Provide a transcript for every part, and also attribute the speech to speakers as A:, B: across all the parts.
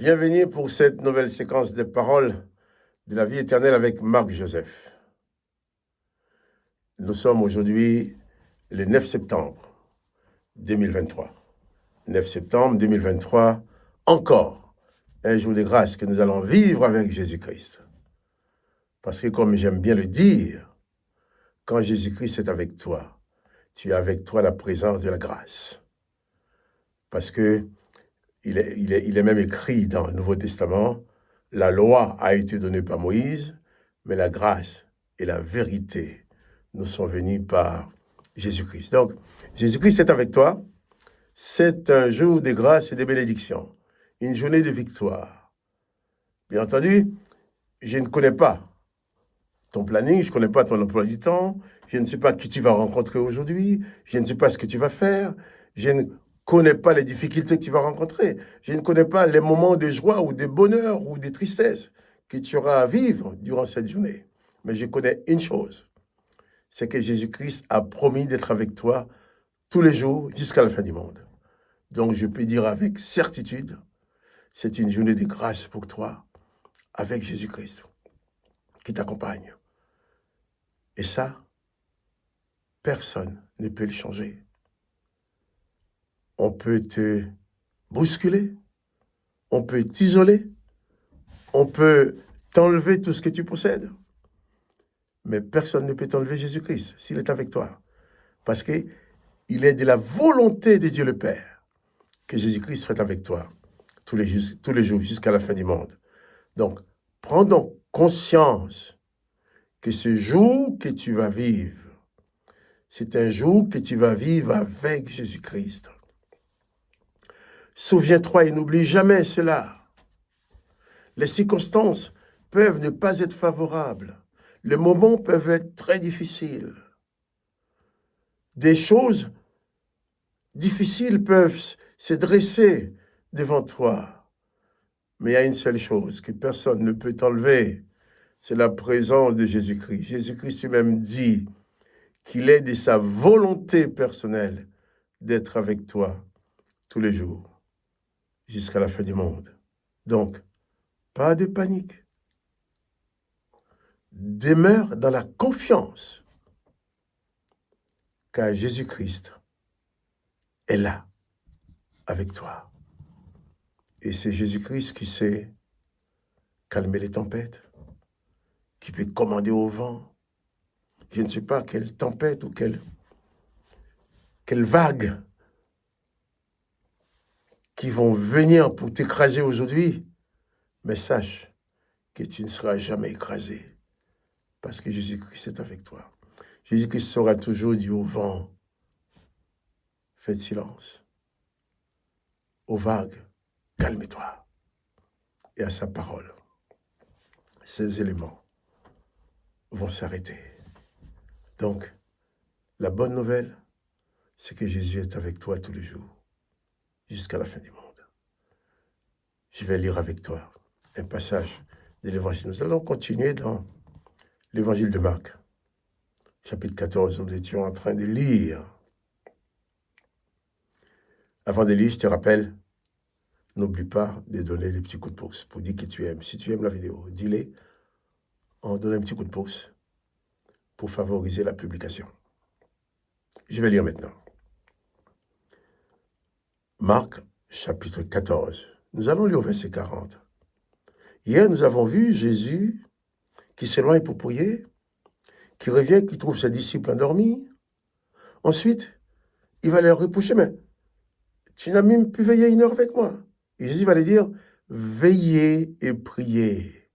A: Bienvenue pour cette nouvelle séquence de paroles de la vie éternelle avec Marc Joseph. Nous sommes aujourd'hui le 9 septembre 2023. 9 septembre 2023, encore un jour de grâce que nous allons vivre avec Jésus-Christ. Parce que comme j'aime bien le dire, quand Jésus-Christ est avec toi, tu as avec toi la présence de la grâce. Parce que il est même écrit dans le Nouveau Testament, la loi a été donnée par Moïse, mais la grâce et la vérité nous sont venues par Jésus-Christ. Donc, Jésus-Christ est avec toi. C'est un jour de grâce et de bénédiction, une journée de victoire. Bien entendu, je ne connais pas ton planning, je ne connais pas ton emploi du temps, je ne sais pas qui tu vas rencontrer aujourd'hui, je ne sais pas ce que tu vas faire, je ne connais pas les difficultés que tu vas rencontrer, je ne connais pas les moments de joie ou de bonheur ou de tristesse que tu auras à vivre durant cette journée. Mais je connais une chose, c'est que Jésus-Christ a promis d'être avec toi tous les jours jusqu'à la fin du monde. Donc je peux dire avec certitude, c'est une journée de grâce pour toi avec Jésus-Christ qui t'accompagne. Et ça, personne ne peut le changer. On peut te bousculer, on peut t'isoler, on peut t'enlever tout ce que tu possèdes. Mais personne ne peut t'enlever Jésus-Christ s'il est avec toi. Parce qu'il est de la volonté de Dieu le Père que Jésus-Christ soit avec toi tous les jours jusqu'à la fin du monde. Donc, prends donc conscience que ce jour que tu vas vivre, c'est un jour que tu vas vivre avec Jésus-Christ. Souviens-toi et n'oublie jamais cela. Les circonstances peuvent ne pas être favorables. Les moments peuvent être très difficiles. Des choses difficiles peuvent se dresser devant toi. Mais il y a une seule chose que personne ne peut t'enlever, c'est la présence de Jésus-Christ. Jésus-Christ lui-même dit qu'il est de sa volonté personnelle d'être avec toi tous les jours, jusqu'à la fin du monde. Donc, pas de panique. Demeure dans la confiance, car Jésus-Christ est là, avec toi. Et c'est Jésus-Christ qui sait calmer les tempêtes, qui peut commander au vent. Je ne sais pas quelle tempête ou quelle vague qui vont venir pour t'écraser aujourd'hui, mais sache que tu ne seras jamais écrasé, parce que Jésus-Christ est avec toi. Jésus-Christ sera toujours dit au vent, faites silence. Aux vagues, calme-toi. Et à sa parole, ces éléments vont s'arrêter. Donc, la bonne nouvelle, c'est que Jésus est avec toi tous les jours, jusqu'à la fin du monde. Je vais lire avec toi un passage de l'Évangile. Nous allons continuer dans l'Évangile de Marc, chapitre 14, où nous étions en train de lire. Avant de lire, je te rappelle, n'oublie pas de donner des petits coups de pouce pour dire que tu aimes. Si tu aimes la vidéo, dis-le en donnant un petit coup de pouce pour favoriser la publication. Je vais lire maintenant. Marc, chapitre 14. Nous allons lire au verset 40. Hier, nous avons vu Jésus qui s'éloigne pour prier, qui revient, qui trouve ses disciples endormis. Ensuite, il va leur reprocher, mais tu n'as même pu veiller 1 heure avec moi. Et Jésus va leur dire, veillez et priez,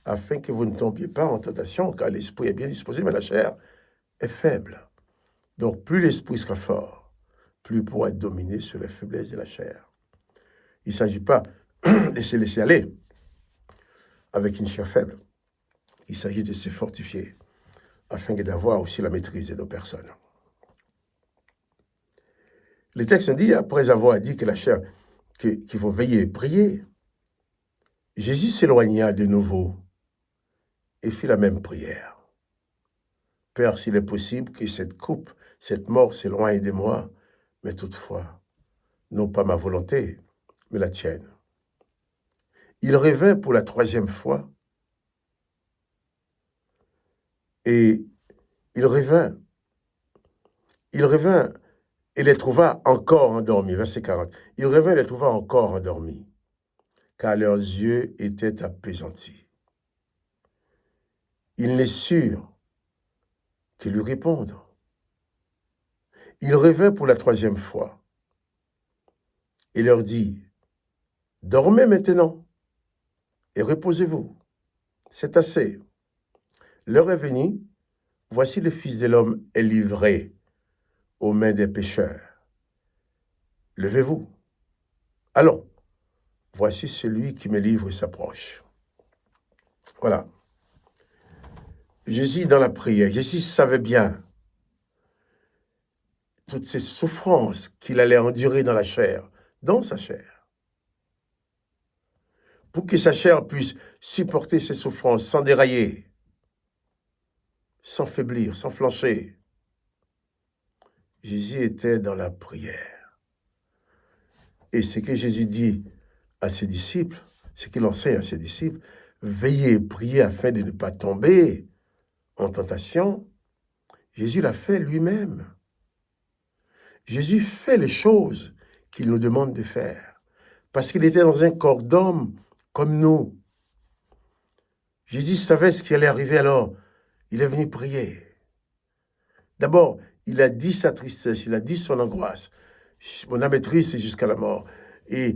A: afin que vous ne tombiez pas en tentation, car l'esprit est bien disposé, mais la chair est faible. Donc, plus l'esprit sera fort, plus il pourra dominer sur les faiblesses de la chair. Il ne s'agit pas de se laisser aller avec une chair faible. Il s'agit de se fortifier afin d'avoir aussi la maîtrise de nos personnes. Le texte dit, après avoir dit que la chair, qu'il faut veiller et prier, Jésus s'éloigna de nouveau et fit la même prière. Père, s'il est possible que cette coupe, cette mort s'éloigne de moi, mais toutefois, non pas ma volonté, mais la tienne. il revint pour la troisième fois, et il revint et les trouva encore endormis. Verset 40. Il revint et les trouva encore endormis, car leurs yeux étaient appesantis. Ils ne surent que lui répondre. Il revint pour la troisième fois et leur dit, dormez maintenant et reposez-vous. C'est assez. L'heure est venue, voici le Fils de l'homme est livré aux mains des pécheurs. Levez-vous. Allons, voici celui qui me livre s'approche. Voilà. Jésus dans la prière, Jésus savait bien toutes ces souffrances qu'il allait endurer dans la chair, dans sa chair. Pour que sa chair puisse supporter ces souffrances sans dérailler, sans faiblir, sans flancher. Jésus était dans la prière. Et ce que Jésus dit à ses disciples, ce qu'il enseigne à ses disciples, veillez et priez afin de ne pas tomber en tentation. Jésus l'a fait lui-même. Jésus fait les choses qu'il nous demande de faire, parce qu'il était dans un corps d'homme comme nous. Jésus savait ce qui allait arriver alors. Il est venu prier. D'abord, il a dit sa tristesse, il a dit son angoisse. Mon âme est triste jusqu'à la mort. Et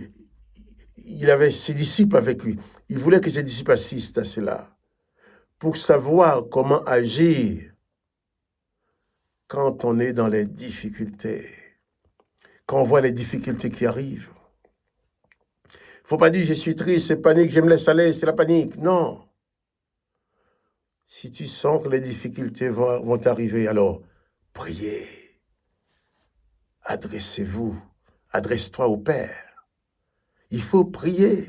A: il avait ses disciples avec lui. Il voulait que ses disciples assistent à cela pour savoir comment agir quand on est dans les difficultés, quand on voit les difficultés qui arrivent. Il ne faut pas dire je suis triste, c'est panique, je me laisse aller, c'est la panique. Non. Si tu sens que les difficultés vont arriver, alors priez. Adressez-vous, adresse-toi au Père. Il faut prier,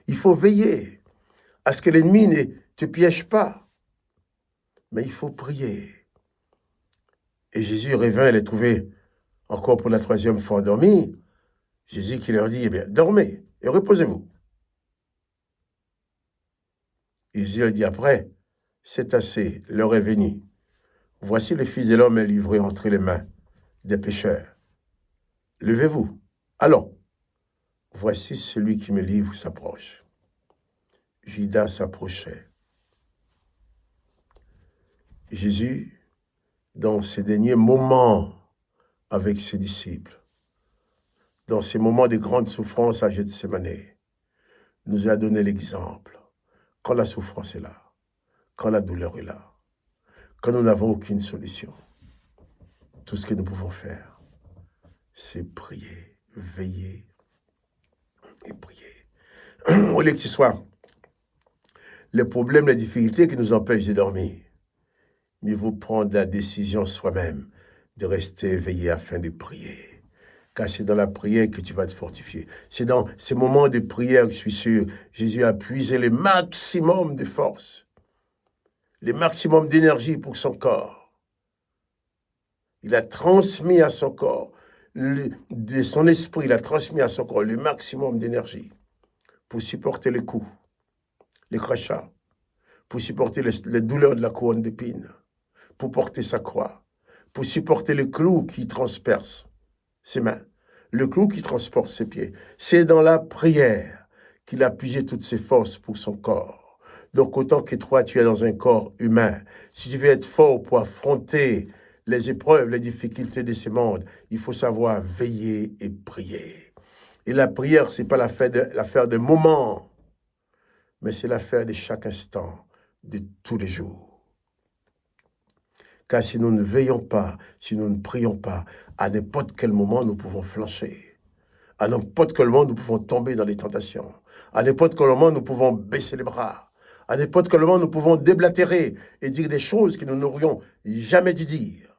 A: il faut veiller à ce que l'ennemi ne te piège pas. Mais il faut prier. Et Jésus revint et les trouvait encore pour la troisième fois endormis. Jésus qui leur dit, eh bien, dormez et reposez-vous. Et Jésus leur dit après, c'est assez, l'heure est venue. Voici le Fils de l'homme est livré entre les mains des pécheurs. Levez-vous, allons. Voici celui qui me livre s'approche. Judas s'approchait. Jésus, dans ces derniers moments avec ses disciples, dans ces moments de grande souffrance à Gethsémane, nous a donné l'exemple. Quand la souffrance est là, quand la douleur est là, quand nous n'avons aucune solution, tout ce que nous pouvons faire, c'est prier, veiller et prier. Au lieu que ce soit les problèmes, les difficultés qui nous empêchent de dormir, mieux vaut prendre la décision soi-même de rester éveillé afin de prier. Car c'est dans la prière que tu vas te fortifier. C'est dans ces moments de prière que je suis sûr, Jésus a puisé le maximum de force, le maximum d'énergie pour son corps. Il a transmis à son corps, de son esprit, il a transmis à son corps le maximum d'énergie pour supporter les coups, les crachats, pour supporter les douleurs de la couronne d'épines, pour porter sa croix, pour supporter les clous qui transpercent ses mains, le clou qui transporte ses pieds. C'est dans la prière qu'il a puisé toutes ses forces pour son corps. Donc, autant que toi, tu es dans un corps humain, si tu veux être fort pour affronter les épreuves, les difficultés de ce monde, il faut savoir veiller et prier. Et la prière, ce n'est pas l'affaire de moments, mais c'est l'affaire de chaque instant, de tous les jours. Car si nous ne veillons pas, si nous ne prions pas, à n'importe quel moment, nous pouvons flancher. À n'importe quel moment, nous pouvons tomber dans les tentations. À n'importe quel moment, nous pouvons baisser les bras. À n'importe quel moment, nous pouvons déblatérer et dire des choses que nous n'aurions jamais dû dire.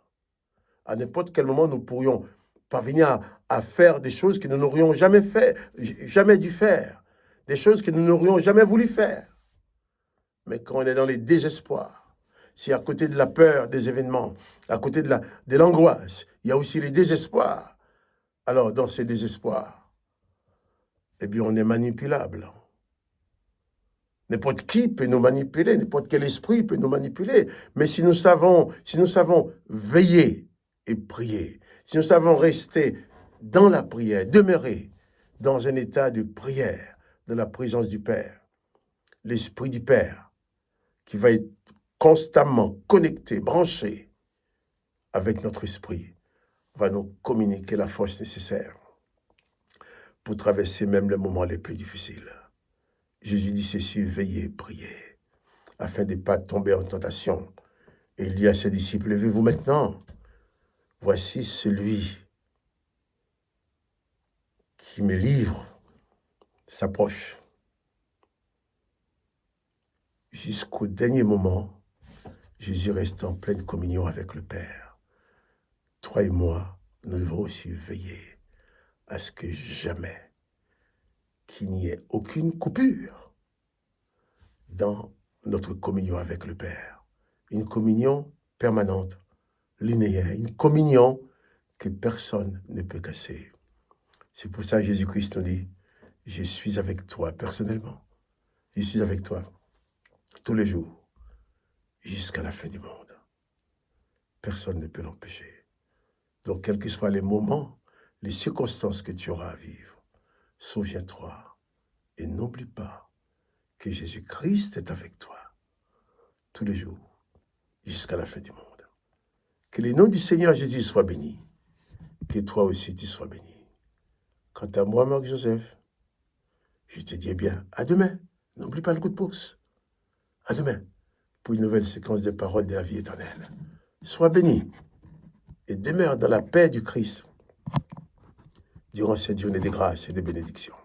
A: À n'importe quel moment, nous pourrions parvenir à faire des choses que nous n'aurions jamais fait, jamais dû faire. Des choses que nous n'aurions jamais voulu faire. Mais quand on est dans les désespoirs, si à côté de la peur des événements, à côté de l'angoisse, il y a aussi les désespoirs. Alors, dans ces désespoirs, eh bien, on est manipulable. N'importe qui peut nous manipuler, n'importe quel esprit peut nous manipuler. Mais si nous savons veiller et prier, si nous savons rester dans la prière, demeurer dans un état de prière, de la présence du Père, l'Esprit du Père, qui va être constamment connecté, branché avec notre esprit, va nous communiquer la force nécessaire pour traverser même les moments les plus difficiles. Jésus dit ceci, veillez, priez, afin de ne pas tomber en tentation. Et il dit à ses disciples, levez-vous maintenant, voici celui qui me livre s'approche. Jusqu'au dernier moment, Jésus reste en pleine communion avec le Père. Toi et moi, nous devons aussi veiller à ce que jamais qu'il n'y ait aucune coupure dans notre communion avec le Père. Une communion permanente, linéaire, une communion que personne ne peut casser. C'est pour ça que Jésus-Christ nous dit, je suis avec toi personnellement. Je suis avec toi tous les jours, jusqu'à la fin du monde. Personne ne peut l'empêcher. Donc, quels que soient les moments, les circonstances que tu auras à vivre, souviens-toi et n'oublie pas que Jésus-Christ est avec toi tous les jours, jusqu'à la fin du monde. Que le nom du Seigneur Jésus soit béni, que toi aussi tu sois béni. Quant à moi, Marc-Joseph, je te dis bien, à demain. N'oublie pas le coup de pouce. À demain, pour une nouvelle séquence de paroles de la vie éternelle. Sois béni et demeure dans la paix du Christ durant cette journée de grâce et de bénédiction.